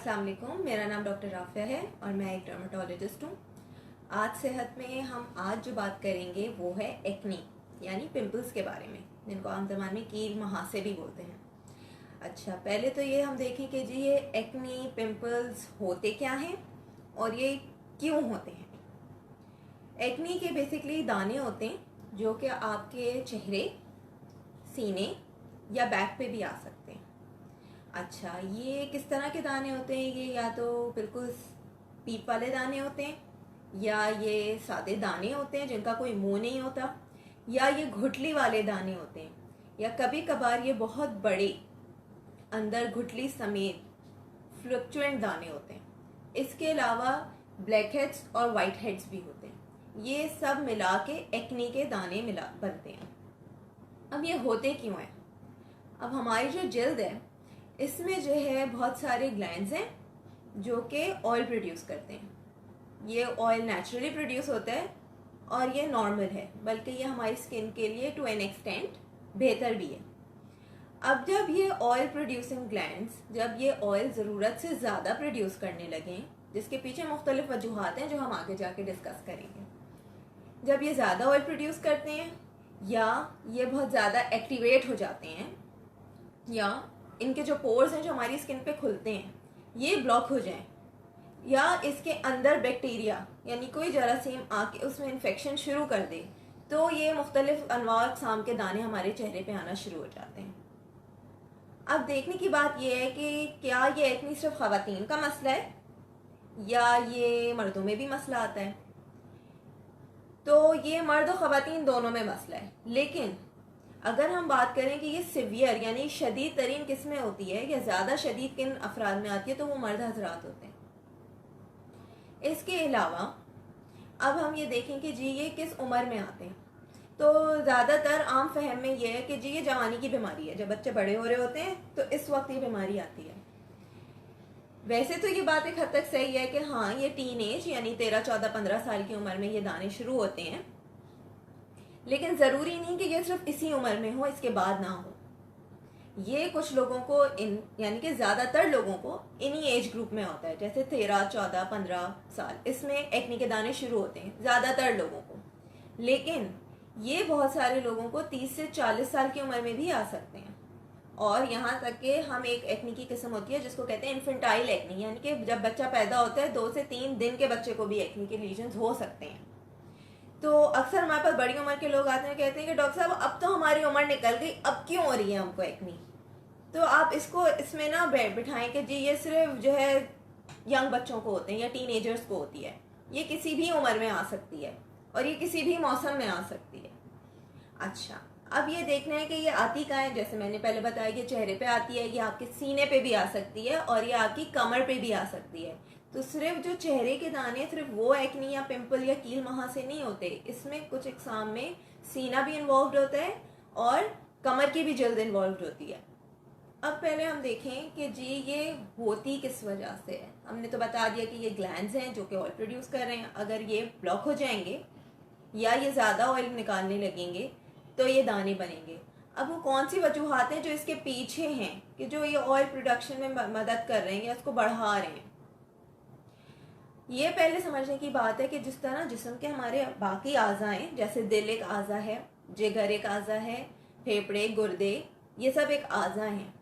अस्सलाम वालेकुम। मेरा नाम डॉक्टर राफिया है और मैं एक डर्मेटोलॉजिस्ट हूँ। आज सेहत में हम आज जो बात करेंगे वो है एक्नी यानी पिंपल्स के बारे में, जिनको आम ज़बान में कील मुहासे भी बोलते हैं। अच्छा, पहले तो ये हम देखें कि जी ये एक्नी पिंपल्स होते क्या हैं और ये क्यों होते हैं। एक्नी के बेसिकली दाने होते हैं जो कि आपके चेहरे, सीने या बैक पे भी आ सकते हैं। अच्छा, ये किस तरह के दाने होते हैं? ये या तो बिल्कुल पीप वाले दाने होते हैं, या ये सादे दाने होते हैं जिनका कोई मुंह नहीं होता, या ये घुटली वाले दाने होते हैं, या कभी कभार ये बहुत बड़े अंदर घुटली समेत फ्लक्चुएंट दाने होते हैं। इसके अलावा ब्लैक हेड्स और वाइट हेड्स भी होते हैं। ये सब मिला के एक्नी के दाने बनते हैं। अब ये होते क्यों हैं? अब हमारी जो जल्द है इसमें जो है बहुत सारे ग्लैंड्स हैं जो कि ऑयल प्रोड्यूस करते हैं। ये ऑयल नेचुरली प्रोड्यूस होता है और ये नॉर्मल है, बल्कि ये हमारी स्किन के लिए टू एन एक्सटेंट बेहतर भी है। अब जब ये ऑयल प्रोड्यूसिंग ग्लैंड्स जब ये ऑयल ज़रूरत से ज़्यादा प्रोड्यूस करने लगें, जिसके पीछे मुख्तलिफ वजूहात हैं जो हम आगे जाके डिस्कस करेंगे। जब ये ज़्यादा ऑयल प्रोड्यूस करते हैं या ये बहुत ज़्यादा एक्टिवेट हो जाते हैं, या इनके जो पोर्स हैं जो हमारी स्किन पे खुलते हैं ये ब्लॉक हो जाएं, या इसके अंदर बैक्टीरिया यानी कोई जरासीम आके उसमें इन्फेक्शन शुरू कर दे, तो ये मुख्तलिफ अनवा अक़साम के दाने हमारे चेहरे पे आना शुरू हो जाते हैं। अब देखने की बात यह है कि क्या ये एक्नी सिर्फ ख़वातीन का मसला है या ये मर्दों में भी मसला आता है। तो ये मर्द और ख़वातीन दोनों में मसला है, लेकिन अगर हम बात करें कि ये सिवियर यानी शदीद तरीन किस में होती है या ज़्यादा शदीद किन अफराद में आती है, तो वो मर्द हजरात होते हैं। इसके अलावा अब हम ये देखें कि जी ये किस उम्र में आते हैं, तो ज़्यादातर आम फहम में ये है कि जी ये जवानी की बीमारी है। जब बच्चे बड़े हो रहे होते हैं तो इस वक्त ये बीमारी आती है। वैसे तो ये बात एक हद तक सही है कि हाँ, ये टीन एज यानी 13, 14, 15 साल की उम्र में ये दाने शुरू होते हैं, लेकिन ज़रूरी नहीं कि ये सिर्फ इसी उम्र में हो, इसके बाद ना हो। ये कुछ लोगों को यानी कि ज़्यादातर लोगों को इन्हीं एज ग्रुप में होता है, जैसे 13, 14, 15 साल, इसमें एक्नी के दाने शुरू होते हैं ज़्यादातर लोगों को। लेकिन ये बहुत सारे लोगों को 30 से 40 साल की उम्र में भी आ सकते हैं। और यहाँ तक कि हम एक एक्नी की किस्म होती है जिसको कहते हैं इन्फेंटाइल एक्नी, यानी कि जब बच्चा पैदा होता है 2 से 3 दिन के बच्चे को भी एक्नी के लीजन्स हो सकते हैं। तो अक्सर हमारे पास बड़ी उम्र के लोग आते हैं, कहते हैं कि डॉक्टर साहब अब तो हमारी उम्र निकल गई, अब क्यों हो रही है हमको एक्नी। तो आप इसको इसमें ना बिठाएं कि जी ये सिर्फ जो है यंग बच्चों को होते हैं या टीनेजर्स को होती है। ये किसी भी उम्र में आ सकती है और ये किसी भी मौसम में आ सकती है। अच्छा, अब ये देखना है कि ये आती कहाँ है। जैसे मैंने पहले बताया कि चेहरे पे आती है, ये आपके सीने पे भी आ सकती है और ये आपकी कमर पे भी आ सकती है। तो सिर्फ जो चेहरे के दाने सिर्फ वो एक्नी या पिंपल या कील मुहासे नहीं होते, इसमें कुछ इकसाम में सीना भी इन्वॉल्व होता है और कमर की भी जल्द इन्वॉल्व होती है। अब पहले हम देखें कि जी ये होती किस वजह से है। हमने तो बता दिया कि ये ग्लैंड्स हैं जो कि ऑयल प्रोड्यूस कर रहे हैं। अगर ये ब्लॉक हो जाएंगे या ये ज़्यादा ऑयल निकालने लगेंगे तो ये दाने बनेंगे। अब वो कौन सी वजूहात हैं जो इसके पीछे हैं कि जो ये ऑयल प्रोडक्शन में मदद कर रहे हैं या इसको बढ़ा रहे हैं। ये पहले समझने की बात है कि जिस तरह जिस्म के हमारे बाकी आज़ा हैं, जैसे दिल एक आज़ा है, जिगर एक आज़ा है, फेफड़े, गुर्दे, ये सब एक आज़ा हैं।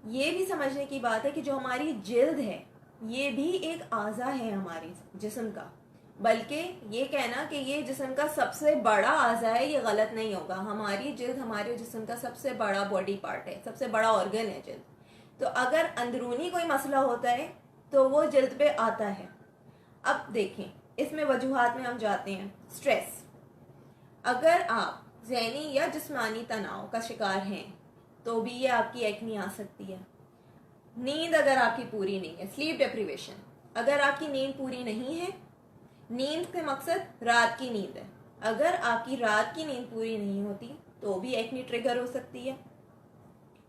ये भी समझने की बात है कि जो हमारी जिल्द है ये भी एक आज़ा है हमारी जिस्म का। बल्कि ये कहना कि ये जिस्म का सबसे बड़ा आज़ा है ये गलत नहीं होगा। हमारी जिल्द हमारे जिस्म का सबसे बड़ा बॉडी पार्ट है, सबसे बड़ा ऑर्गन है जिल्द। तो अगर अंदरूनी कोई मसला होता है तो वो जिल्द पे आता है। अब देखें, इसमें वजूहात में हम जाते हैं। स्ट्रेस, अगर आप ज़हनी या जिस्मानी तनाव का शिकार हैं तो भी ये आपकी एक्नी आ सकती है। नींद अगर आपकी पूरी नहीं है, स्लीप डेप्रिवेशन, अगर आपकी नींद पूरी नहीं है, नींद के मकसद रात की नींद है, अगर आपकी रात की नींद पूरी नहीं होती तो भी एक्नी ट्रिगर हो सकती है।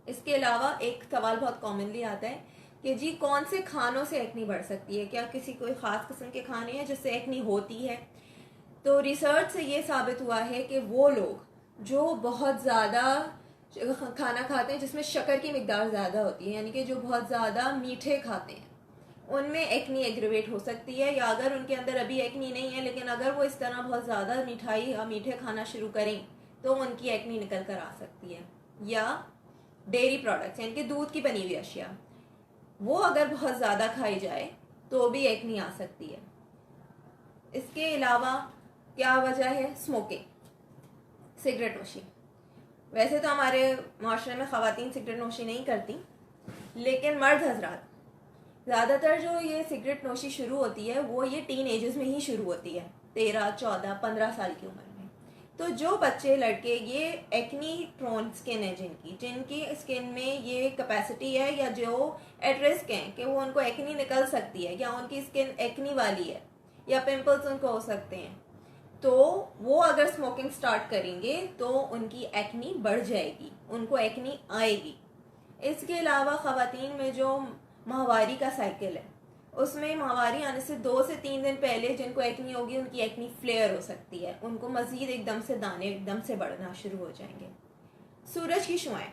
इसके अलावा एक सवाल बहुत कॉमनली आता है कि जी कौन से खानों से एक्नी बढ़ सकती है, क्या किसी कोई ख़ास किस्म के खाने हैं जिससे एक्नी होती है। तो रिसर्च से ये साबित हुआ है कि वो लोग जो बहुत ज़्यादा खाना खाते हैं जिसमें शक्कर की मिकदार ज़्यादा होती है, यानी कि जो बहुत ज़्यादा मीठे खाते हैं, उनमें एक्नी एग्रीवेट हो सकती है, या अगर उनके अंदर अभी एक्नी नहीं है लेकिन अगर वो इस तरह बहुत ज़्यादा मिठाई या मीठे खाना शुरू करें तो उनकी एक्नी निकल कर आ सकती है। या डेयरी प्रोडक्ट्स यानी कि दूध की बनी हुई अशिया, वो अगर बहुत ज़्यादा खाई जाए तो भी एक्नी आ सकती है। इसके अलावा क्या वजह है? स्मोकिंग, सिगरेट नोशी। वैसे तो हमारे माशरे में ख़वातीन सिगरेट नोशी नहीं करती, लेकिन मर्द हजरात ज़्यादातर जो ये सिगरेट नोशी शुरू होती है वो ये टीन एजेस में ही शुरू होती है, 13, 14, 15 साल की उम्र में। तो जो बच्चे लड़के ये एक्नी प्रोन स्किन है, जिनकी स्किन में ये कैपेसिटी है या जो एट रिस्क हैं कि वो उनको एक्नी निकल सकती है, या उनकी स्किन एक्नी वाली है या पिंपल्स उनको हो सकते हैं, तो वो अगर स्मोकिंग स्टार्ट करेंगे तो उनकी एक्नी बढ़ जाएगी, उनको एक्नी आएगी। इसके अलावा ख़वातीन में जो माहवारी का साइकिल है, उसमें माहवारी आने से 2 से 3 दिन पहले जिनको एक्नी होगी उनकी एक्नी फ्लेयर हो सकती है, उनको मज़ीद एकदम से दाने एकदम से बढ़ना शुरू हो जाएंगे। सूरज की शुआएं,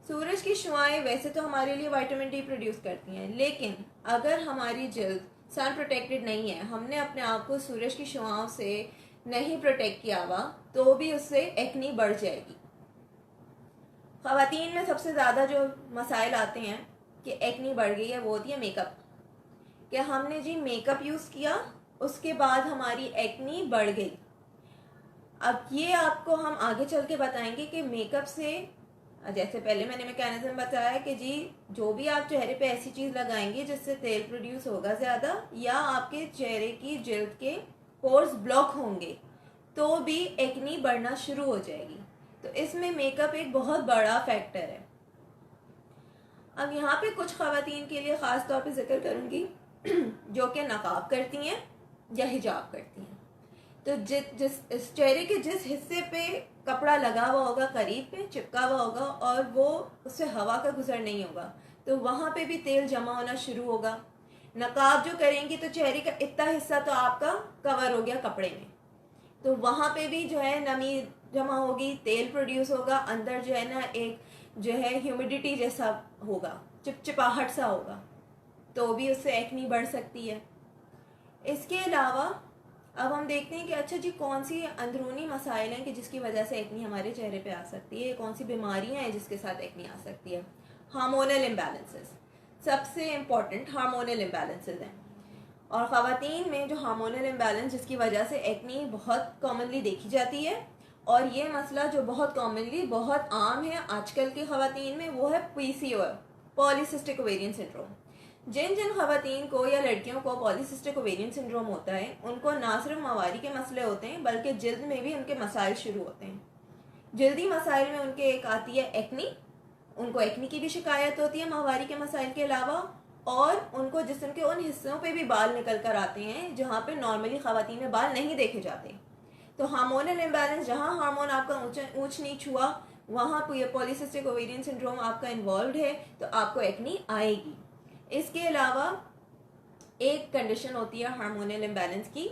सूरज की शुआएं वैसे तो हमारे लिए विटामिन डी प्रोड्यूस करती हैं, लेकिन अगर हमारी जल्द सन प्रोटेक्टेड नहीं है, हमने अपने आप को सूरज की शुआओं से नहीं प्रोटेक्ट किया हुआ, तो भी उससे एक्नी बढ़ जाएगी। ख़वातीन में सबसे ज़्यादा जो मसाइल आते हैं कि एक्नी बढ़ गई है वो होती है मेकअप। कि हमने जी मेकअप यूज़ किया, उसके बाद हमारी एक्नी बढ़ गई। अब ये आपको हम आगे चल के बताएंगे कि मेकअप से, जैसे पहले मैंने मैकेनिज्म बताया कि जी जो भी आप चेहरे पे ऐसी चीज़ लगाएंगे जिससे तेल प्रोड्यूस होगा ज़्यादा, या आपके चेहरे की जिल्द के पोर्स ब्लॉक होंगे, तो भी एक्नी बढ़ना शुरू हो जाएगी। तो इसमें मेकअप एक बहुत बड़ा फैक्टर है। अब यहाँ पे कुछ ख़वातीन के लिए ख़ास तौर पे जिक्र करूँगी जो कि नकाब करती हैं या हिजाब करती हैं। तो जिस चेहरे के जिस हिस्से पे कपड़ा लगा हुआ होगा, करीब पे चिपका हुआ होगा और वो उससे हवा का गुजर नहीं होगा, तो वहाँ पे भी तेल जमा होना शुरू होगा। नकाब जो करेंगी तो चेहरे का इतना हिस्सा तो आपका कवर हो गया कपड़े में, तो वहाँ पे भी जो है नमी जमा होगी, तेल प्रोड्यूस होगा, अंदर जो है ना एक जो है ह्यूमिडिटी जैसा होगा, चिपचिपाहट सा होगा, तो भी उससे एक्नी बढ़ सकती है। इसके अलावा अब हम देखते हैं कि अच्छा जी कौन सी अंदरूनी मसाइल हैं कि जिसकी वजह से एक्नी हमारे चेहरे पे आ सकती है, कौन सी बीमारियां हैं जिसके साथ एक्नी आ सकती है। हार्मोनल इम्बैलेंसेस सबसे इम्पॉर्टेंट हार्मोनल इम्बैलेंसेस हैं, और ख़वातीन में जो हार्मोनल इम्बैलेंस जिसकी वजह से एक्नी बहुत कॉमनली देखी जाती है, और ये मसला जो बहुत कॉमनली बहुत आम है आजकल की ख़वातीन में, वो है PCOS, पॉलीसिस्टिक ओवेरियन सिंड्रोम। जिन ख़वातीन को या लड़कियों को पॉलीसिस्टिक ओवेरियन सिंड्रोम होता है, उनको ना सिर्फ माहवारी के मसले होते हैं बल्कि जिल्द में भी उनके मसाइल शुरू होते हैं। जल्दी मसाइल में उनके एक आती है एक्नी, उनको एक्नी की भी शिकायत होती है माहवारी के मसाइल के अलावा, और उनको जिस्म के उन हिस्सों पे भी बाल निकल कर आते हैं जहाँ पे नॉर्मली ख़वातीन में बाल नहीं देखे जाते। तो हार्मोनल इम्बैलेंस, जहाँ हार्मोन आपका ऊंच नीच हुआ, वहाँ पॉलीसिस्टिक ओवेरियन सिंड्रोम आपका इन्वॉल्व है, तो आपको एक्नी आएगी। इसके अलावा एक कंडीशन होती है हार्मोनल इम्बैलेंस की,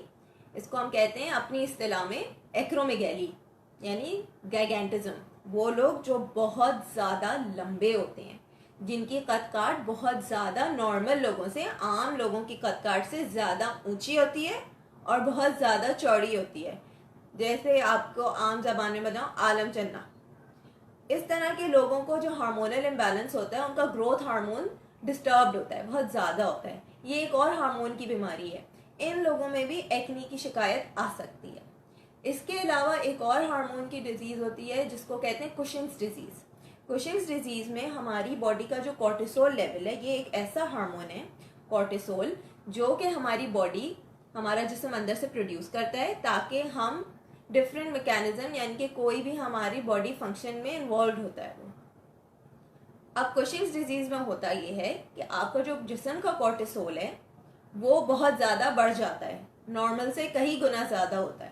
इसको हम कहते हैं अपनी इस्तिलाह में एक्रोमेगैली यानी गैगेंटिज्म। वो लोग जो बहुत ज़्यादा लंबे होते हैं, जिनकी कद काट बहुत ज़्यादा नॉर्मल लोगों से, आम लोगों की कद काट से ज़्यादा ऊंची होती है और बहुत ज़्यादा चौड़ी होती है। जैसे आपको आम ज़बान में बताऊँ, आलम चन्ना। इस तरह के लोगों को जो हार्मोनल इम्बैलेंस होता है, उनका ग्रोथ हार्मोन डिस्टर्ब्ड होता है, बहुत ज़्यादा होता है। ये एक और हार्मोन की बीमारी है, इन लोगों में भी एक्नी की शिकायत आ सकती है। इसके अलावा एक और हार्मोन की डिजीज़ होती है जिसको कहते हैं कुशिंग्स डिजीज़। कुशिंग्स डिजीज़ में हमारी बॉडी का जो कॉर्टिसोल लेवल है, ये एक ऐसा हार्मोन है कॉर्टिसोल, जो कि हमारी बॉडी, हमारा जिस्म अंदर से प्रोड्यूस करता है ताकि हम डिफरेंट मैकेनिज्म यानी कि कोई भी हमारी बॉडी फंक्शन में इन्वॉल्व होता है वो। अब कुशिंग्स डिजीज़ में होता ये है कि आपका जो जिस्म का कॉर्टिसोल है वो बहुत ज़्यादा बढ़ जाता है, नॉर्मल से कई गुना ज़्यादा होता है।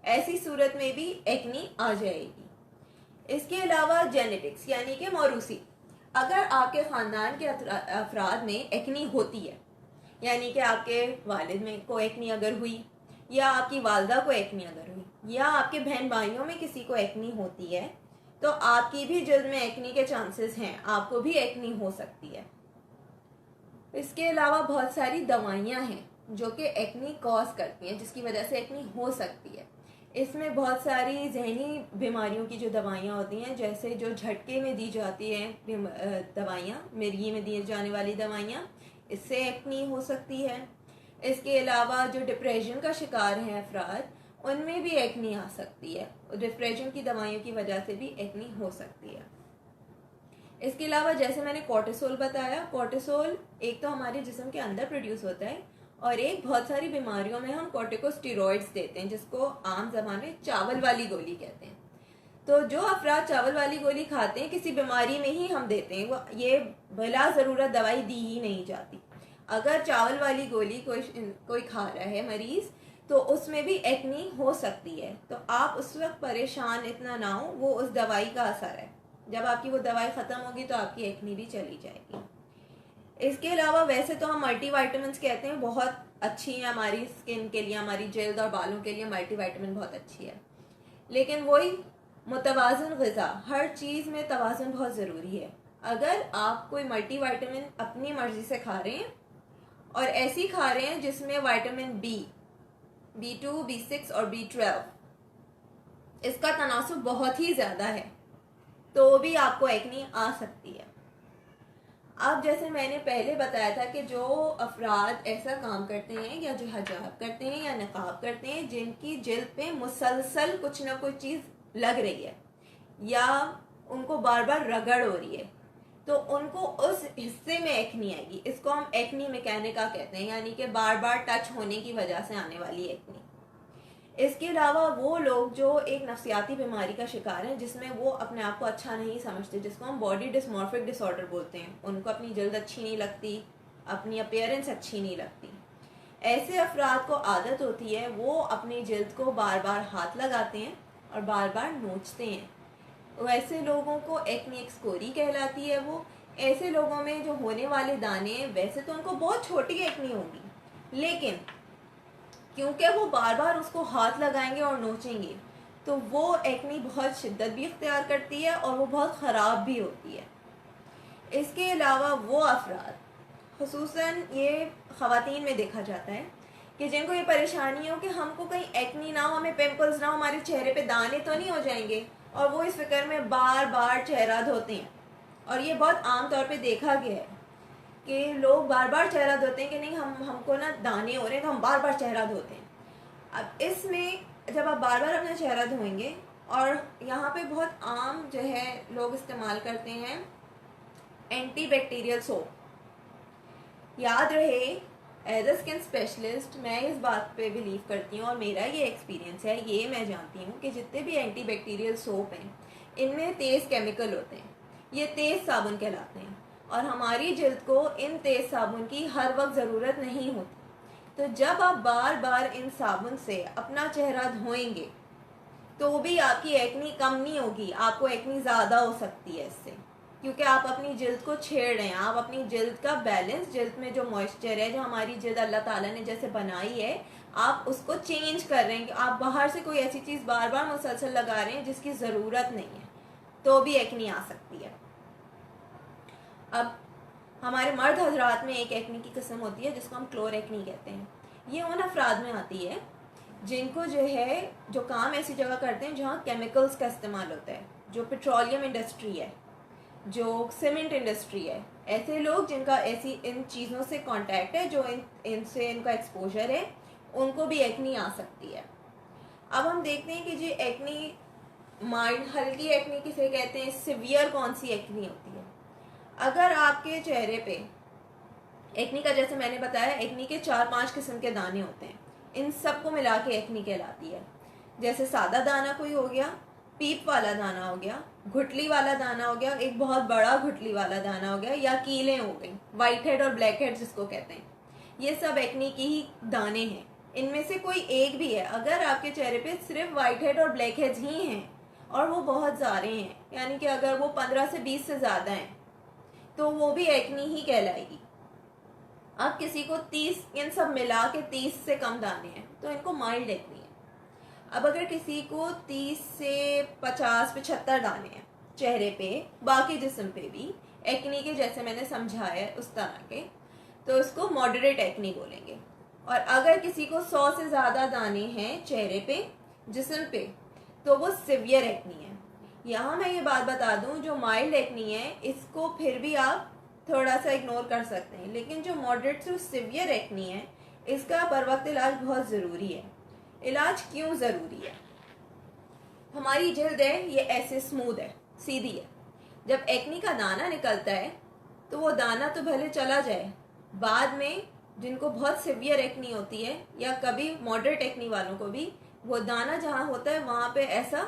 ऐसी सूरत में भी एक्नी आ जाएगी। इसके अलावा जेनेटिक्स यानी कि मौरूसी, अगर आपके ख़ानदान के अफराद में एक्नी होती है, यानी कि आपके वालिद में को एक्नी अगर हुई, या आपकी वालदा को एक्नी अगर हुई, या आपके बहन भाइयों में किसी को एक्नी होती है, तो आपकी भी जिल्द में एक्नी के चांसेस हैं, आपको भी एक्नी हो सकती है। इसके अलावा बहुत सारी दवाइयाँ हैं जो कि एक्नी कॉज करती हैं, जिसकी वजह से एक्नी हो सकती है। इसमें बहुत सारी जहनी बीमारियों की जो दवाइयाँ होती हैं, जैसे जो झटके में दी जाती हैं दवाइयाँ, मिर्गी में दी जाने वाली दवाइयाँ, इससे एक्नी हो सकती है। इसके अलावा जो डिप्रेशन का शिकार हैं अफराद, उनमें भी एक्नी आ सकती है। डिप्रेशन की दवाइयों की वजह से भी एक्नी हो सकती है। इसके अलावा जैसे मैंने कोर्टिसोल बताया, कोर्टिसोल एक तो हमारे जिस्म के अंदर प्रोड्यूस होता है और एक बहुत सारी बीमारियों में हम कॉर्टिकोस्टेरॉइड्स देते हैं, जिसको आम जबान में चावल वाली गोली कहते हैं। तो जो अफराद चावल वाली गोली खाते हैं, किसी बीमारी में ही हम देते हैं, वो ये बिला ज़रूरत दवाई दी ही नहीं जाती। अगर चावल वाली गोली कोई खा रहा है मरीज़, तो उसमें भी एक्नी हो सकती है। तो आप उस वक्त परेशान इतना ना हो, वो उस दवाई का असर है। जब आपकी वो दवाई ख़त्म होगी तो आपकी एक्नी भी चली जाएगी। इसके अलावा वैसे तो हम मल्टीविटामिन्स कहते हैं, बहुत अच्छी है हमारी स्किन के लिए, हमारी जल्द और बालों के लिए मल्टीविटामिन बहुत अच्छी है। लेकिन वही मुतवाज़न ग़िज़ा, हर चीज़ में तवाज़ुन बहुत ज़रूरी है। अगर आप कोई मल्टीविटामिन अपनी मर्ज़ी से खा रहे हैं और ऐसी खा रहे हैं जिसमें विटामिन B2, B6 और B12 इसका तनासुब बहुत ही ज़्यादा है, तो भी आपको एक्नी आ सकती है। अब जैसे मैंने पहले बताया था कि जो अफराद ऐसा काम करते हैं या जो हिजाब करते हैं या नकाब करते हैं, जिनकी जिल्द पे मुसलसल कुछ ना कुछ चीज़ लग रही है या उनको बार बार रगड़ हो रही है, तो उनको उस हिस्से में एक्नी आएगी। इसको हम एक्नी मैकेनिका कहते हैं, यानी कि बार बार टच होने की वजह से आने वाली एक्नी। इसके अलावा वो लोग जो एक नफ्सियाती बीमारी का शिकार हैं, जिसमें वो अपने आप को अच्छा नहीं समझते, जिसको हम बॉडी डिस्मॉर्फिक डिसऑर्डर बोलते हैं, उनको अपनी जल्द अच्छी नहीं लगती, अपनी अपीयरेंस अच्छी नहीं लगती, ऐसे अफराद को आदत होती है वो अपनी जल्द को बार बार हाथ लगाते हैं और बार बार नोचते हैं। वैसे लोगों को एक्नी एक्सकोरी कहलाती है। वो ऐसे लोगों में जो होने वाले दाने, वैसे तो उनको बहुत छोटी एक्नी होगी, लेकिन क्योंकि वो बार बार उसको हाथ लगाएंगे और नोचेंगे, तो वो एक्नी बहुत शिद्दत भी इख्तियार करती है और वो बहुत ख़राब भी होती है। इसके अलावा वो अफराद, खुसूसन ये ख़वातीन में देखा जाता है कि जिनको ये परेशानी हो कि हमको कहीं एक्नी ना हो, हमें पिंपल्स ना हो, हमारे चेहरे पे दाने तो नहीं हो जाएंगे, और वो इस फिक्र में बार बार चेहरा धोते हैं। और ये बहुत आम तौर पे देखा गया है कि लोग बार बार चेहरा धोते हैं कि नहीं हमको ना दाने हो रहे हैं, तो हम बार बार चेहरा धोते हैं। अब इसमें जब आप बार बार अपना चेहरा धोएंगे, और यहाँ पे बहुत आम जो है लोग इस्तेमाल करते हैं एंटीबैक्टीरियल सोप। याद रहे, एज अ स्किन स्पेशलिस्ट मैं इस बात पे बिलीव करती हूँ, और मेरा ये एक्सपीरियंस है, ये मैं जानती हूँ कि जितने भी एंटीबैक्टीरियल सोप हैं, इनमें तेज़ केमिकल होते हैं, ये तेज़ साबुन कहलाते हैं, और हमारी जल्द को इन तेज़ साबुन की हर वक्त ज़रूरत नहीं होती। तो जब आप बार बार इन साबुन से अपना चेहरा धोएंगे, तो भी आपकी एक्नी कम नहीं होगी, आपको एक्नी ज़्यादा हो सकती है इससे, क्योंकि आप अपनी जल्द को छेड़ रहे हैं। आप अपनी जल्द का बैलेंस, जल्द में जो मॉइस्चर है, जो हमारी जल्द अल्लाह ताला ने जैसे बनाई है, आप उसको चेंज कर रहे हैं। आप बाहर से कोई ऐसी चीज़ बार बार मुसलसल लगा रहे हैं जिसकी ज़रूरत नहीं है, तो भी एक्नी आ सकती है। अब हमारे मर्द हजरात में एक एक्नी की किस्म होती है जिसको हम क्लोर एक्नी कहते हैं। ये उन अफराद में आती है जिनको जो है, जो काम ऐसी जगह करते हैं जहाँ केमिकल्स का इस्तेमाल होता है, जो पेट्रोलियम इंडस्ट्री है, जो सीमेंट इंडस्ट्री है, ऐसे लोग जिनका ऐसी इन चीज़ों से कांटेक्ट है, जो इनसे इनका एक्सपोजर है, उनको भी एक्नी आ सकती है। अब हम देखते हैं कि जी एक्नी माइल्ड, हल्की एक्नी किसे कहते हैं, सिवियर कौन सी एक्नी होती है। अगर आपके चेहरे पे एक्नी का, जैसे मैंने बताया, एक्नी के 4-5 किस्म के दाने होते हैं, इन सबको मिला के एक्नी कहलाती है। जैसे सादा दाना कोई हो गया, पीप वाला दाना हो गया, घुटली वाला दाना हो गया, एक बहुत बड़ा घुटली वाला दाना हो गया, या कीलें हो गई, वाइट हेड और ब्लैक हेड जिसको कहते हैं, ये सब एक्नी की ही दाने हैं। इनमें से कोई एक भी है, अगर आपके चेहरे पे सिर्फ वाइट हेड और ब्लैक हेड्स ही हैं और वो बहुत ज़्यादा हैं, यानी कि अगर वो 15 से 20 से ज़्यादा हैं, तो वो भी एक्नी ही कहलाएगी। अब किसी को 30, इन सब मिला के 30 से कम दाने हैं, तो इनको माइल्ड एक्नी है। अब अगर किसी को 30 से 50-75 दाने हैं चेहरे पे, बाकी जिस्म पे भी एक्नी के, जैसे मैंने समझाया उस तरह के, तो उसको मॉडरेट एक्नी बोलेंगे। और अगर किसी को 100 से ज़्यादा दाने हैं चेहरे पे, जिस्म पे, तो वो सिवियर एक्नी है। यहाँ मैं ये बात बता दूँ, जो माइल्ड एक्नी है इसको फिर भी आप थोड़ा सा इग्नोर कर सकते हैं, लेकिन जो मॉडरेट टू सिवियर एक्नी है इसका बर वक्त इलाज बहुत ज़रूरी है। इलाज क्यों ज़रूरी है? हमारी जल्द है ये ऐसे स्मूथ है, सीधी है। जब एक्नी का दाना निकलता है तो वो दाना तो भले चला जाए, बाद में जिनको बहुत सिवियर एक्नी होती है या कभी मॉडरेट एक्नी वालों को भी वो दाना जहाँ होता है वहाँ पे ऐसा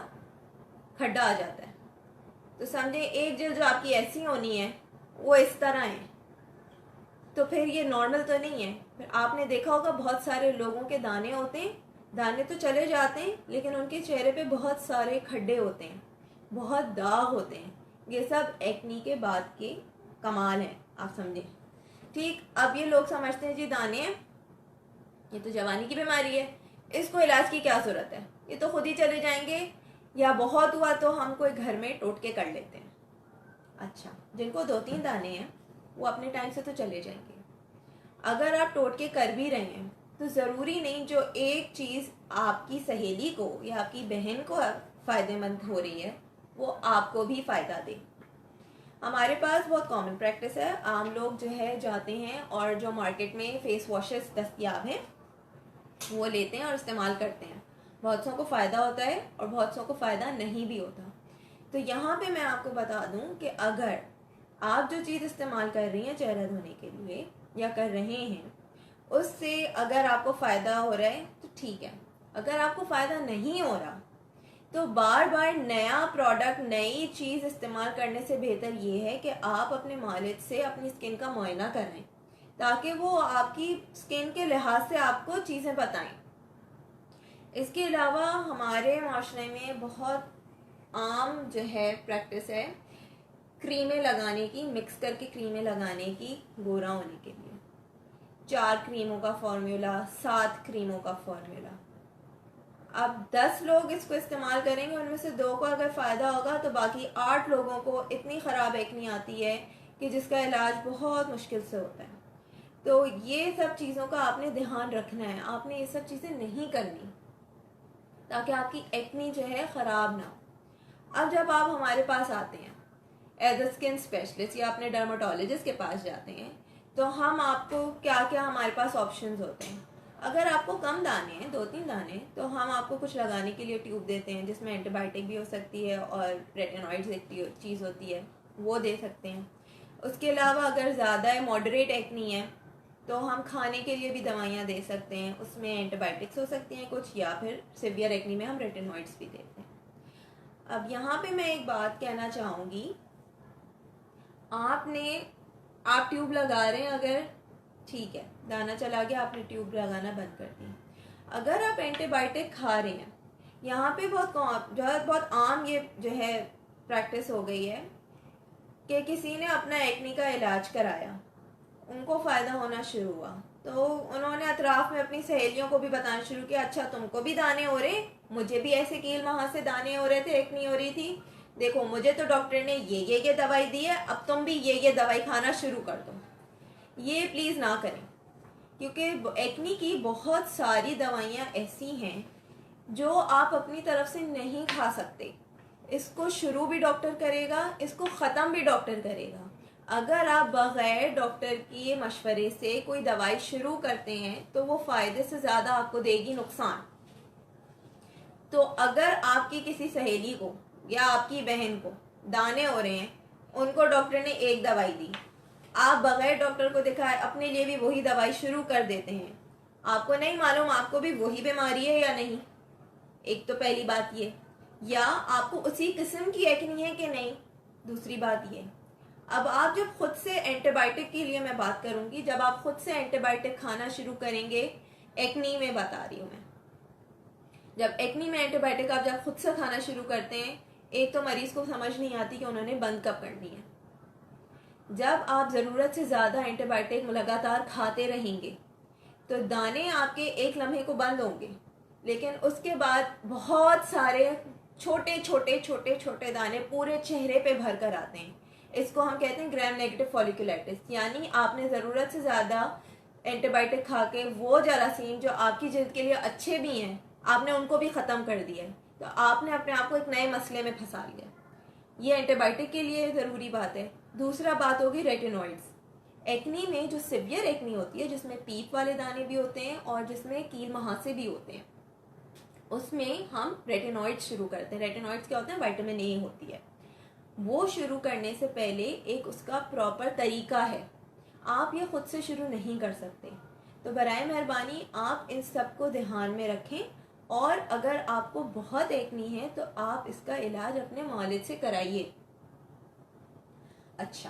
खड्डा आ जाता है। तो समझे एक जल्द जो आपकी ऐसी होनी है वो इस तरह है, तो फिर ये नॉर्मल तो नहीं है। फिर आपने देखा होगा बहुत सारे लोगों के दाने होते हैं, दाने तो चले जाते हैं लेकिन उनके चेहरे पे बहुत सारे खड्डे होते हैं, बहुत दाग होते हैं। ये सब एक्नी के बाद के कमाल हैं, आप समझें। ठीक, अब ये लोग समझते हैं जी दाने हैं, ये तो जवानी की बीमारी है, इसको इलाज की क्या ज़रूरत है, ये तो खुद ही चले जाएंगे, या बहुत हुआ तो हम कोई घर में टोटके कर लेते हैं। अच्छा, जिनको 2-3 दाने हैं वो अपने टाइम से तो चले जाएंगे। अगर आप टोटके कर भी रहे हैं तो ज़रूरी नहीं जो एक चीज़ आपकी सहेली को या आपकी बहन को फ़ायदेमंद हो रही है वो आपको भी फ़ायदा दे। हमारे पास बहुत कॉमन प्रैक्टिस है, आम लोग जो है जाते हैं और जो मार्केट में फेस वॉशेस दस्तयाब हैं वो लेते हैं और इस्तेमाल करते हैं। बहुत सौ को फ़ायदा होता है और बहुत सौ को फ़ायदा नहीं भी होता। तो यहाँ पे मैं आपको बता दूँ कि अगर आप जो चीज़ इस्तेमाल कर रही हैं चेहरा धोने के लिए या कर रहे हैं, उससे अगर आपको फ़ायदा हो रहा है तो ठीक है। अगर आपको फ़ायदा नहीं हो रहा तो बार बार नया प्रोडक्ट, नई चीज़ इस्तेमाल करने से बेहतर ये है कि आप अपने मालिक से अपनी स्किन का मुआयना कराएं, ताकि वो आपकी स्किन के लिहाज से आपको चीज़ें बताएं। इसके अलावा हमारे माशरे में बहुत आम जो है प्रैक्टिस है क्रीमें लगाने की, मिक्स करके क्रीमें लगाने की गोरा होने के लिए। 4 क्रीमों का फॉर्मूला, 7 क्रीमों का फॉर्मूला। अब 10 लोग इसको इस्तेमाल करेंगे, उनमें से 2 को अगर फ़ायदा होगा तो बाकी 8 लोगों को इतनी ख़राब एक्नी आती है कि जिसका इलाज बहुत मुश्किल से होता है। तो ये सब चीज़ों का आपने ध्यान रखना है, आपने ये सब चीज़ें नहीं करनी ताकि आपकी एक्नी जो है ख़राब ना हो। अब जब आप हमारे पास आते हैं एज अ स्किन स्पेशलिस्ट या अपने डर्माटोलॉजिस्ट के पास जाते हैं तो हम आपको क्या क्या हमारे पास ऑप्शंस होते हैं। अगर आपको कम दाने हैं, 2-3 दाने, तो हम आपको कुछ लगाने के लिए ट्यूब देते हैं जिसमें एंटीबायोटिक भी हो सकती है और रेटिनॉइड्स एक चीज़ होती है वो दे सकते हैं। उसके अलावा अगर ज़्यादा है, मॉडरेट एक्नी है, तो हम खाने के लिए भी दवाइयाँ दे सकते हैं, उसमें एंटीबायोटिक्स हो सकती हैं कुछ, या फिर सिवियर एक्नी में हम रेटिनॉइड्स भी देते हैं। अब यहाँ पे मैं एक बात कहना चाहूँगी, आप ट्यूब लगा रहे हैं, अगर ठीक है दाना चला गया, आपने ट्यूब लगाना बंद कर दी। अगर आप एंटीबायोटिक खा रहे हैं, यहाँ पे बहुत आम ये जो है प्रैक्टिस हो गई है कि किसी ने अपना एक्नी का इलाज कराया, उनको फ़ायदा होना शुरू हुआ, तो उन्होंने अतराफ़ में अपनी सहेलियों को भी बताना शुरू किया, अच्छा तुमको भी दाने हो रहे, मुझे भी ऐसे कील वहाँ से दाने हो रहे थे, एक्नी हो रही थी, देखो मुझे तो डॉक्टर ने ये दवाई दी है, अब तुम भी ये दवाई खाना शुरू कर दो। ये प्लीज़ ना करें, क्योंकि एक्नी की बहुत सारी दवाइयाँ ऐसी हैं जो आप अपनी तरफ से नहीं खा सकते। इसको शुरू भी डॉक्टर करेगा, इसको ख़त्म भी डॉक्टर करेगा। अगर आप बग़ैर डॉक्टर के मशवरे से कोई दवाई शुरू करते हैं तो वो फ़ायदे से ज़्यादा आपको देगी नुकसान। तो अगर आपकी किसी सहेली को या आपकी बहन को दाने हो रहे हैं, उनको डॉक्टर ने एक दवाई दी, आप बग़ैर डॉक्टर को दिखाए अपने लिए भी वही दवाई शुरू कर देते हैं, आपको नहीं मालूम आपको भी वही बीमारी है या नहीं। एक तो पहली बात ये, या आपको उसी किस्म की एक्नी है कि नहीं, दूसरी बात ये। अब आप जब खुद से एंटीबायोटिक के लिए मैं बात करूंगी, जब आप खुद से एंटीबायोटिक खाना शुरू करेंगे, एक्नी में बता रही हूँ मैं, जब एक्नी में एंटीबायोटिक आप जब खुद से खाना शुरू करते हैं, एक तो मरीज को समझ नहीं आती कि उन्होंने बंद कब करनी है। जब आप ज़रूरत से ज़्यादा एंटीबायोटिक लगातार खाते रहेंगे तो दाने आपके एक लम्हे को बंद होंगे, लेकिन उसके बाद बहुत सारे छोटे छोटे दाने पूरे चेहरे पे भर कर आते हैं। इसको हम कहते हैं ग्राम नेगेटिव फॉलिकुलाइटिस, यानी आपने ज़रूरत से ज़्यादा एंटीबायोटिक खा के वो जरासीम जो आपकी जल्द के लिए अच्छे भी हैं आपने उनको भी ख़त्म कर दिया है, तो आपने अपने आप को एक नए मसले में फंसा लिया। ये एंटीबायोटिक के लिए ज़रूरी बात है। दूसरा बात होगी रेटिनॉइड्स। एक्नी में जो सिवियर एक्नी होती है, जिसमें पीप वाले दाने भी होते हैं और जिसमें कील महासे भी होते हैं, उसमें हम रेटिनॉइड्स शुरू करते हैं। रेटिनॉइड्स क्या होते हैं? विटामिन ए होती है। वो शुरू करने से पहले एक उसका प्रॉपर तरीका है, आप ये खुद से शुरू नहीं कर सकते। तो बराए मेहरबानी आप इन सब को ध्यान में रखें, और अगर आपको बहुत एक्नी है तो आप इसका इलाज अपने मालिज से कराइए। अच्छा,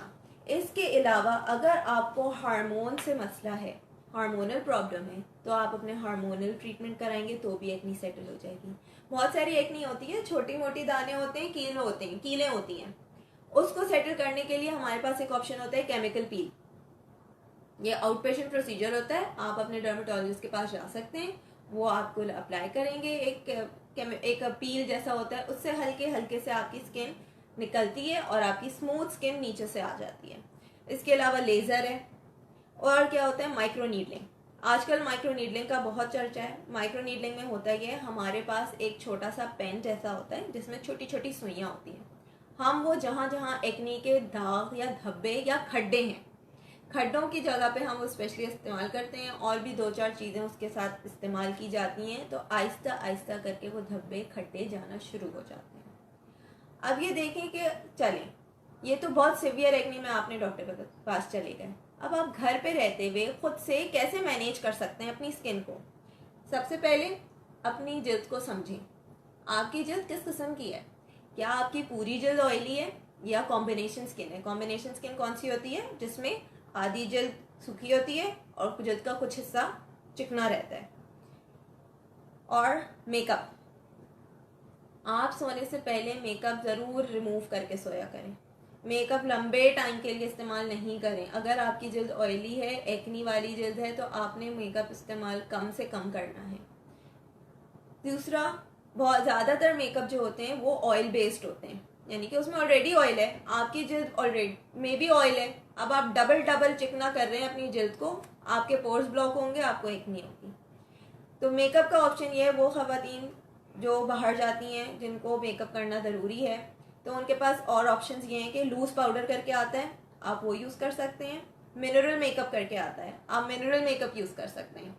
इसके अलावा अगर आपको हार्मोन से मसला है, हार्मोनल प्रॉब्लम है, तो आप अपने हार्मोनल ट्रीटमेंट कराएंगे तो भी एक्नी सेटल हो जाएगी। बहुत सारी एक्नी होती है, छोटी मोटी दाने होते हैं, कीलें होती हैं, उसको सेटल करने के लिए हमारे पास एक ऑप्शन होता है केमिकल पील। ये आउट पेशेंट प्रोसीजर होता है, आप अपने डर्मेटोलॉजिस्ट के पास जा सकते हैं, वो आपको अप्लाई करेंगे। एक पील जैसा होता है, उससे हल्के हल्के से आपकी स्किन निकलती है और आपकी स्मूथ स्किन नीचे से आ जाती है। इसके अलावा लेज़र है, और क्या होता है? Micro needling. आजकल माइक्रो नीडलिंग का बहुत चर्चा है। माइक्रो नीडलिंग में होता है, हमारे पास एक छोटा सा पेन जैसा होता है जिसमें छोटी छोटी सुइयाँ होती हैं। हम वो जहाँ जहाँ एक्नी के दाग या धब्बे या खड्डे हैं, खड्डों की जगह पे हम वो स्पेशली इस्तेमाल करते हैं, और भी 2-4 चीज़ें उसके साथ इस्तेमाल की जाती हैं, तो आहिस्ता आहिस्ता करके वो धब्बे खड्डे जाना शुरू हो जाते हैं। अब ये देखें कि चलें, ये तो बहुत सिवियर एक्नी में आपने डॉक्टर के पास चले गए। अब आप घर पे रहते हुए खुद से कैसे मैनेज कर सकते हैं अपनी स्किन को? सबसे पहले अपनी जल्द को समझें। आपकी जल्द किस किस्म की है? क्या आपकी पूरी जल्द ऑयली है या कॉम्बिनेशन स्किन है? कॉम्बिनेशन स्किन कौन सी होती है? जिसमें आधी जल्द सूखी होती है और जल्द का कुछ हिस्सा चिकना रहता है। और मेकअप, आप सोने से पहले मेकअप ज़रूर रिमूव करके सोया करें। मेकअप लंबे टाइम के लिए इस्तेमाल नहीं करें। अगर आपकी जल्द ऑयली है, एक्नी वाली जल्द है, तो आपने मेकअप इस्तेमाल कम से कम करना है। दूसरा, बहुत ज़्यादातर मेकअप जो होते हैं वो ऑयल बेस्ड होते हैं, यानी कि उसमें ऑलरेडी ऑयल है, आपकी जल्द ऑलरेडी में भी ऑयल है, अब आप डबल चिकना कर रहे हैं अपनी जल्द को, आपके पोर्स ब्लॉक होंगे, आपको एक्नी होगी। तो मेकअप का ऑप्शन ये है, वो ख़वातीन जो बाहर जाती हैं जिनको मेकअप करना ज़रूरी है, तो उनके पास और ऑप्शंस ये हैं कि लूज़ पाउडर करके आता है, आप वो यूज़ कर सकते हैं। मिनरल मेकअप करके आता है, आप मिनरल मेकअप यूज़ कर सकते हैं।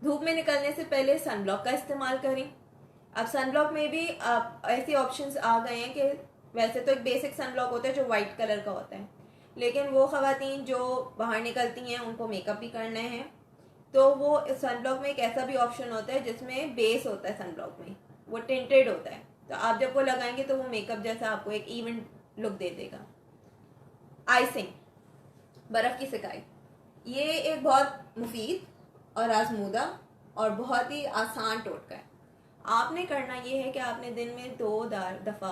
धूप में निकलने से पहले सनब्लॉक का इस्तेमाल करें। अब सनब्लॉक में भी आप ऐसे ऑप्शंस आ गए हैं कि वैसे तो एक बेसिक सनब्लॉक होता है जो वाइट कलर का होता है, लेकिन वो ख़वातीन जो बाहर निकलती हैं उनको मेकअप भी करना है, तो वो सनब्लॉक में एक ऐसा भी ऑप्शन होता है जिसमें बेस होता है सनब्लॉक में, वो टिंटेड होता है, तो आप जब वो लगाएंगे तो वो मेकअप जैसा आपको एक इवन लुक दे देगा। आइसिंग, बर्फ़ की सिकाई, ये एक बहुत मुफीद और आजमूदा और बहुत ही आसान टोटका है। आपने करना ये है कि आपने दिन में 2 दफ़ा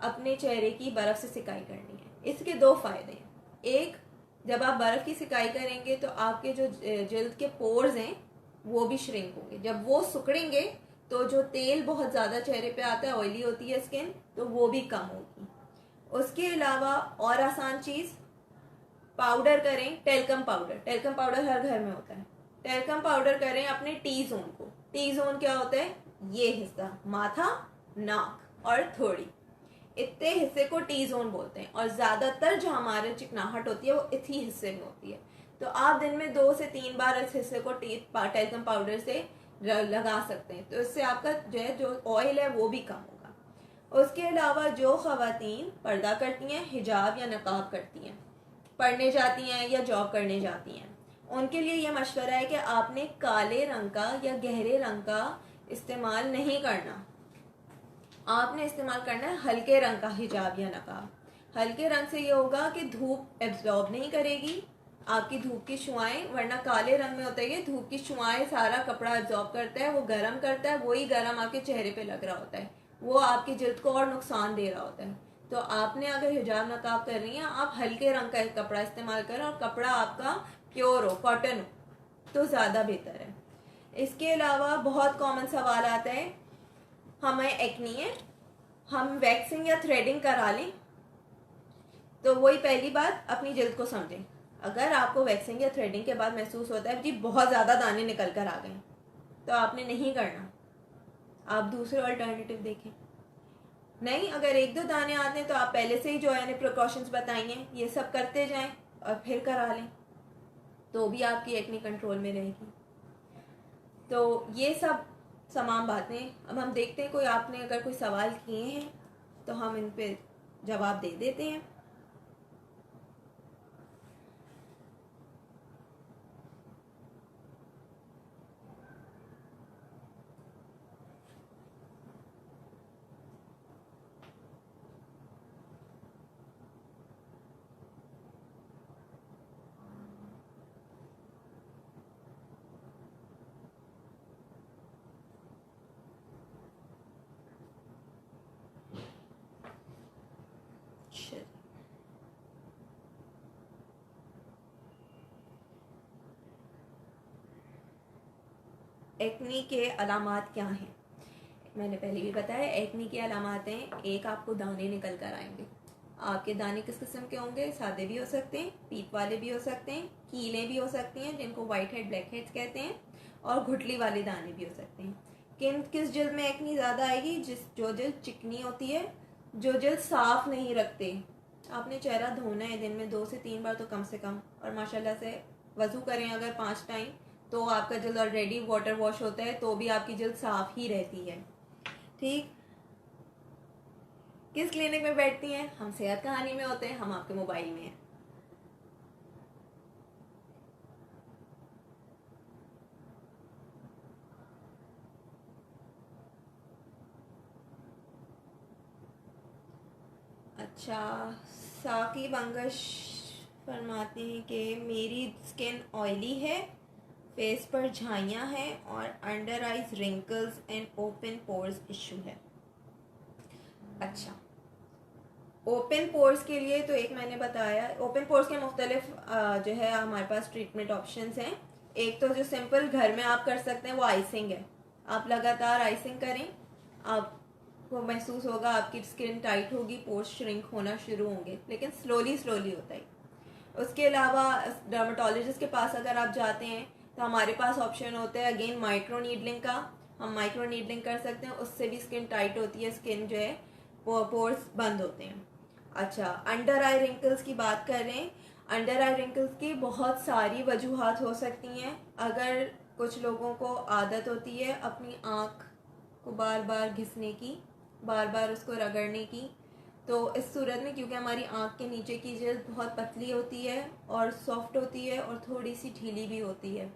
अपने चेहरे की बर्फ़ से सिकाई करनी है। इसके 2 फ़ायदे हैं। एक, जब आप बर्फ़ की सिकाई करेंगे तो आपके जो जल्द के पोर्स हैं वो भी श्रिंक होंगे। जब वो सिकुड़ेंगे तो जो तेल बहुत ज़्यादा चेहरे पे आता है, ऑयली होती है स्किन, तो वो भी कम होगी। उसके अलावा और आसान चीज़, पाउडर करें टेल्कम पाउडर। टेल्कम पाउडर हर घर में होता है। टेल्कम पाउडर करें अपने टी जोन को। टी जोन क्या होता है? ये हिस्सा, माथा, नाक और थोड़ी, इतने हिस्से को टी जोन बोलते हैं, और ज़्यादातर जो हमारे चिकनाहट होती है वो इसी हिस्से में होती है। तो आप दिन में 2 से 3 बार इस हिस्से को टेल्कम पाउडर से लगा सकते हैं, तो इससे आपका जो ऑयल है वो भी कम होगा। उसके अलावा जो ख़वातीन पर्दा करती हैं, हिजाब या नकाब करती हैं, पढ़ने जाती हैं या जॉब करने जाती हैं, उनके लिए ये मशवरा है कि आपने काले रंग का या गहरे रंग का इस्तेमाल नहीं करना। आपने इस्तेमाल करना है हल्के रंग का हिजाब या नकाब। हल्के रंग से ये होगा कि धूप एब्जॉर्ब नहीं करेगी आपकी धूप की शुआएं, वरना काले रंग में होता है ये धूप की शुआएं सारा कपड़ा एब्जॉर्ब करता है, वो गर्म करता है, वही गर्म आपके चेहरे पे लग रहा होता है, वो आपकी जल्द को और नुकसान दे रहा होता है। तो आपने अगर हिजाब नकाब कर रही हैं, आप हल्के रंग का कपड़ा इस्तेमाल करें, और कपड़ा आपका प्योर हो, कॉटन हो, तो ज़्यादा बेहतर है। इसके अलावा बहुत कॉमन सवाल आता है, हमें एक्नी है, हम वैक्सिंग या थ्रेडिंग करा लें? तो वही पहली बात, अपनी जल्द को समझें। अगर आपको वैक्सिंग या थ्रेडिंग के बाद महसूस होता है जी बहुत ज़्यादा दाने निकल कर आ गए, तो आपने नहीं करना, आप दूसरे अल्टरनेटिव देखें। नहीं, अगर एक दो दाने आते हैं तो आप पहले से ही जो है प्रिकॉशंस बताएंगे ये सब करते जाएं और फिर करा लें, तो भी आपकी एक्ने कंट्रोल में रहेगी। तो ये सब तमाम बातें अब हम देखते हैं। कोई आपने अगर कोई सवाल किए हैं तो हम इन पे जवाब दे देते हैं। एक्नी के अलामात क्या हैं? मैंने पहले भी बताया, एक्नी की अलामात हैं, एक आपको दाने निकल कर आएंगे। आपके दाने किस किस्म के होंगे? सादे भी हो सकते हैं, पीप वाले भी हो सकते हैं, कीलें भी हो सकती हैं जिनको वाइट हेड ब्लैक हेड्स कहते हैं, और घुटली वाले दाने भी हो सकते हैं। किस जल्द में एक्नी ज़्यादा आएगी? जो जल्द चिकनी होती है, जो जल्द साफ नहीं रखते। आपने चेहरा धोना है दिन में 2 से 3 बार तो कम से कम, और माशाल्लाह से वज़ू करें अगर 5 टाइम, तो आपका जल्द ऑलरेडी वाटर वॉश होता है तो भी आपकी जल्द साफ ही रहती है। ठीक, किस क्लिनिक में बैठती हैं? हम सेहत कहानी में होते हैं, हम आपके मोबाइल में हैं। अच्छा, साकी बंगश फरमाते हैं कि मेरी स्किन ऑयली है, फेस पर झाइयाँ हैं और under eyes wrinkles and open pores issue है। अच्छा, ओपन पोर्स के लिए तो एक मैंने बताया, ओपन पोर्स के मुख्तलिफ जो है हमारे पास ट्रीटमेंट ऑप्शंस हैं। एक तो जो सिंपल घर में आप कर सकते हैं वो आइसिंग है। आप लगातार आइसिंग करें, आपको महसूस होगा आपकी स्किन टाइट होगी, पोर्स श्रिंक होना शुरू होंगे, लेकिन स्लोली स्लोली होता है। उसके अलावा डर्माटोलॉजिस्ट के पास अगर आप जाते हैं तो हमारे पास ऑप्शन होता है अगेन माइक्रो नीडलिंग का। हम माइक्रो नीडलिंग कर सकते हैं, उससे भी स्किन टाइट होती है, स्किन जो है पोर्स बंद होते हैं। अच्छा, अंडर आई रिंकल्स की बात कर रहे हैं। अंडर आई रिंकल्स की बहुत सारी वजूहात हो सकती हैं। अगर कुछ लोगों को आदत होती है अपनी आँख को बार बार घिसने की, बार बार उसको रगड़ने की, तो इस सूरत में क्योंकि हमारी आँख के नीचे की जल्द बहुत पतली होती है और सॉफ्ट होती है और थोड़ी सी ढीली भी होती है,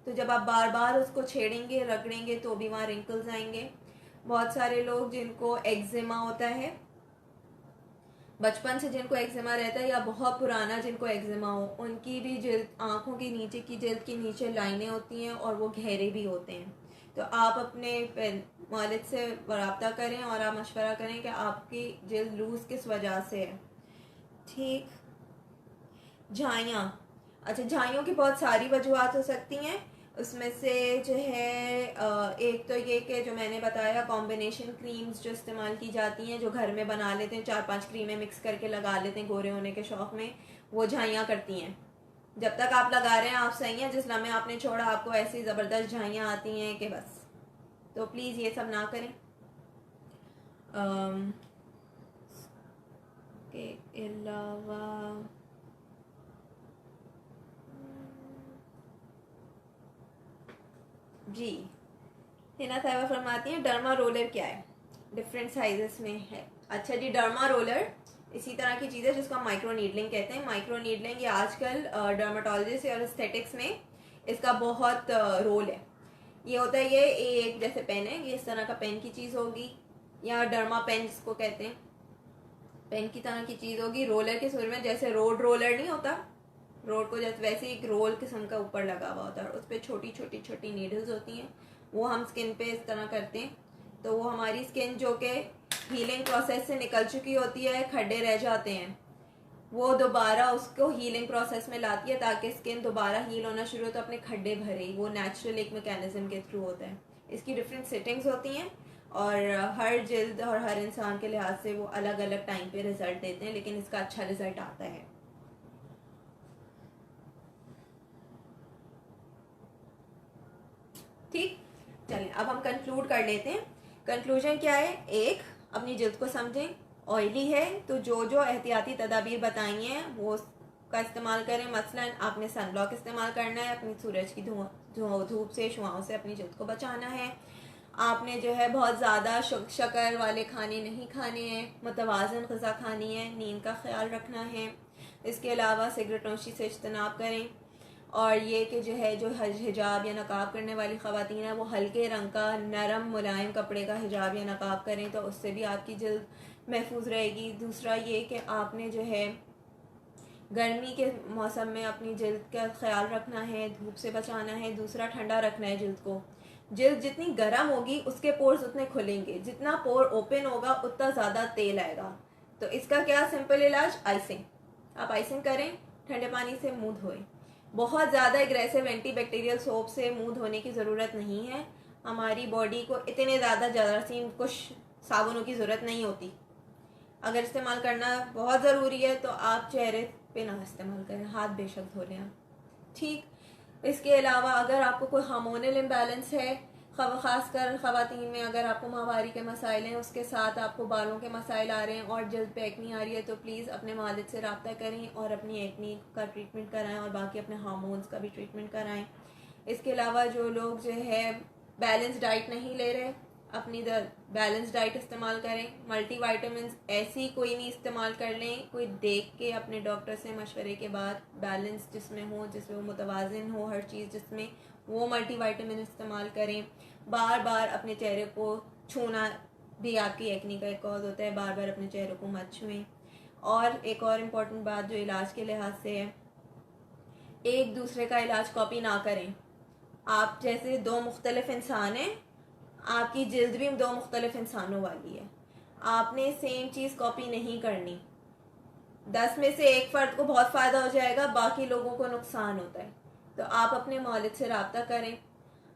तो जब आप बार बार उसको छेड़ेंगे रगड़ेंगे तो भी वहाँ रिंकल्स आएंगे। बहुत सारे लोग जिनको एक्जिमा होता है, बचपन से जिनको एक्जिमा रहता है या बहुत पुराना जिनको एक्जिमा हो, उनकी भी जल्द आँखों के नीचे की जल्द के नीचे लाइनें होती हैं और वो गहरे भी होते हैं। तो आप अपने वालिद से रब्ता करें और आप मशवरा करें कि आपकी जल्द लूज किस वजह से है। ठीक, झाइयाँ, अच्छा झाइयों की बहुत सारी वजूहत हो सकती हैं। उसमें से जो है एक तो ये कि जो मैंने बताया कॉम्बिनेशन क्रीम्स जो इस्तेमाल की जाती हैं, जो घर में बना लेते हैं, 4-5 क्रीमें मिक्स करके लगा लेते हैं गोरे होने के शौक़ में, वो झाइयाँ करती हैं। जब तक आप लगा रहे हैं आप सही हैं, जिस लम्हे आपने छोड़ा आपको ऐसी ज़बरदस्त झाइयाँ आती हैं कि बस। तो प्लीज़ ये सब ना करें। के अलावा जी, हिना साहिबा फरमाती हैं डर्मा रोलर क्या है? डिफरेंट साइजेस में है। अच्छा जी, डर्मा रोलर इसी तरह की चीज़ है जिसको हम माइक्रो नीडलिंग कहते हैं। माइक्रो नीडलिंग ये आजकल डर्माटोलॉजिस्ट और एस्थेटिक्स में इसका बहुत रोल है। ये होता है, ये एक जैसे पेन है, ये इस तरह का पेन की चीज़ होगी, या डर्मा पेन जिसको कहते हैं, पेन की तरह की चीज़ होगी। रोलर के सुर में जैसे रोड रोलर नहीं होता, रोड को जैसे वैसे एक रोल किस्म का ऊपर लगा हुआ होता है, उस पर छोटी छोटी छोटी नीडल्स होती हैं, वो हम स्किन पे इस तरह करते हैं, तो वो हमारी स्किन जो कि हीलिंग प्रोसेस से निकल चुकी होती है, खड्डे रह जाते हैं, वो दोबारा उसको हीलिंग प्रोसेस में लाती है ताकि स्किन दोबारा हील होना शुरू हो, तो अपने खड्डे भरे। वो नेचुरल एक मैकेनिज्म के थ्रू होता है। इसकी डिफरेंट सेटिंग्स होती हैं और हर जिल्द और हर इंसान के लिहाज से वो अलग अलग टाइम पे रिजल्ट देते हैं, लेकिन इसका अच्छा रिजल्ट आता है। ठीक, चलिए अब हम कंक्लूड कर लेते हैं। कंक्लूजन क्या है? एक, अपनी जिल्द को समझें। ऑयली है तो जो जो एहतियाती तदाबीर बताई हैं वो का इस्तेमाल करें। मसलन आपने सनब्लॉक इस्तेमाल करना है, अपनी सूरज की धूप से, शुआओं से अपनी जिल्द को बचाना है। आपने जो है बहुत ज़्यादा शक्कर वाले खाने नहीं खाने हैं, मुतवाज़न ग़िज़ा खानी है, नींद का ख्याल रखना है। इसके अलावा सिगरेट नोशी से इज्तनाब करें। और ये कि जो है, जो हिजाब या नकाब करने वाली ख़वातीन हैं वो हल्के रंग का नरम मुलायम कपड़े का हिजाब या नकाब करें, तो उससे भी आपकी जिल्द महफूज रहेगी। दूसरा ये कि आपने जो है गर्मी के मौसम में अपनी जिल्द का ख्याल रखना है, धूप से बचाना है। दूसरा, ठंडा रखना है जिल्द को। जिल्द जितनी गर्म होगी उसके पोर्स उतने खुलेंगे, जितना पोर ओपन होगा उतना ज़्यादा तेल आएगा। तो इसका क्या सिंपल इलाज? आइसिंग। आप आइसिंग करें, ठंडे पानी से मुंह धोएं। बहुत ज़्यादा एग्रेसिव एंटीबैक्टीरियल सोप से मुंह धोने की ज़रूरत नहीं है। हमारी बॉडी को इतने ज़्यादा जरासीम कुछ साबुनों की ज़रूरत नहीं होती। अगर इस्तेमाल करना बहुत ज़रूरी है तो आप चेहरे पे ना इस्तेमाल करें, हाथ बेशक धो लें। ठीक, इसके अलावा अगर आपको कोई हार्मोनल इम्बैलेंस है, ख़ासकर ख़वातीन में, अगर आपको माहवारी के मसाइल हैं, उसके साथ आपको बालों के मसाइल आ रहे हैं और जल्द पे एक्नी आ रही है, तो प्लीज़ अपने मालिज से रब्ता करें और अपनी एक्नी का ट्रीटमेंट कराएं और बाकी अपने हार्मोन्स का भी ट्रीटमेंट कराएं। इसके अलावा जो लोग जो है बैलेंस डाइट नहीं ले रहे, अपनी बैलेंस डाइट इस्तेमाल करें। मल्टीविटामिन ऐसी कोई नहीं इस्तेमाल कर लें, कोई देख के अपने डॉक्टर से मशवरे के बाद बैलेंस जिसमें हो, जिसमें वो मुतवाज़िन हो हर चीज़, जिसमें वो मल्टीविटामिन इस्तेमाल करें। बार बार अपने चेहरे को छूना भी आपकी एक्नी का एक कॉज होता है, बार बार अपने चेहरे को मत छुएं। और एक और इम्पॉर्टेंट बात जो इलाज के लिहाज से है, एक दूसरे का इलाज कॉपी ना करें। आप जैसे दो मुख्तलिफ इंसान हैं, आपकी जिल्द भी दो मुख्तलिफ इंसानों वाली है। आपने सेम चीज़ कॉपी नहीं करनी। 10 में से एक फ़र्द को बहुत फ़ायदा हो जाएगा, बाकी लोगों को नुकसान होता है। तो आप अपने मौलिद से रब्ता करें।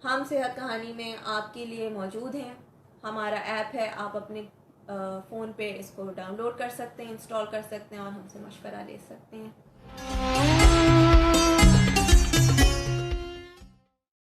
हम सेहत कहानी में आपके लिए मौजूद हैं। हमारा ऐप है, आप अपने फ़ोन पे इसको डाउनलोड कर सकते हैं, इंस्टॉल कर सकते हैं और हमसे मशवरा ले सकते हैं।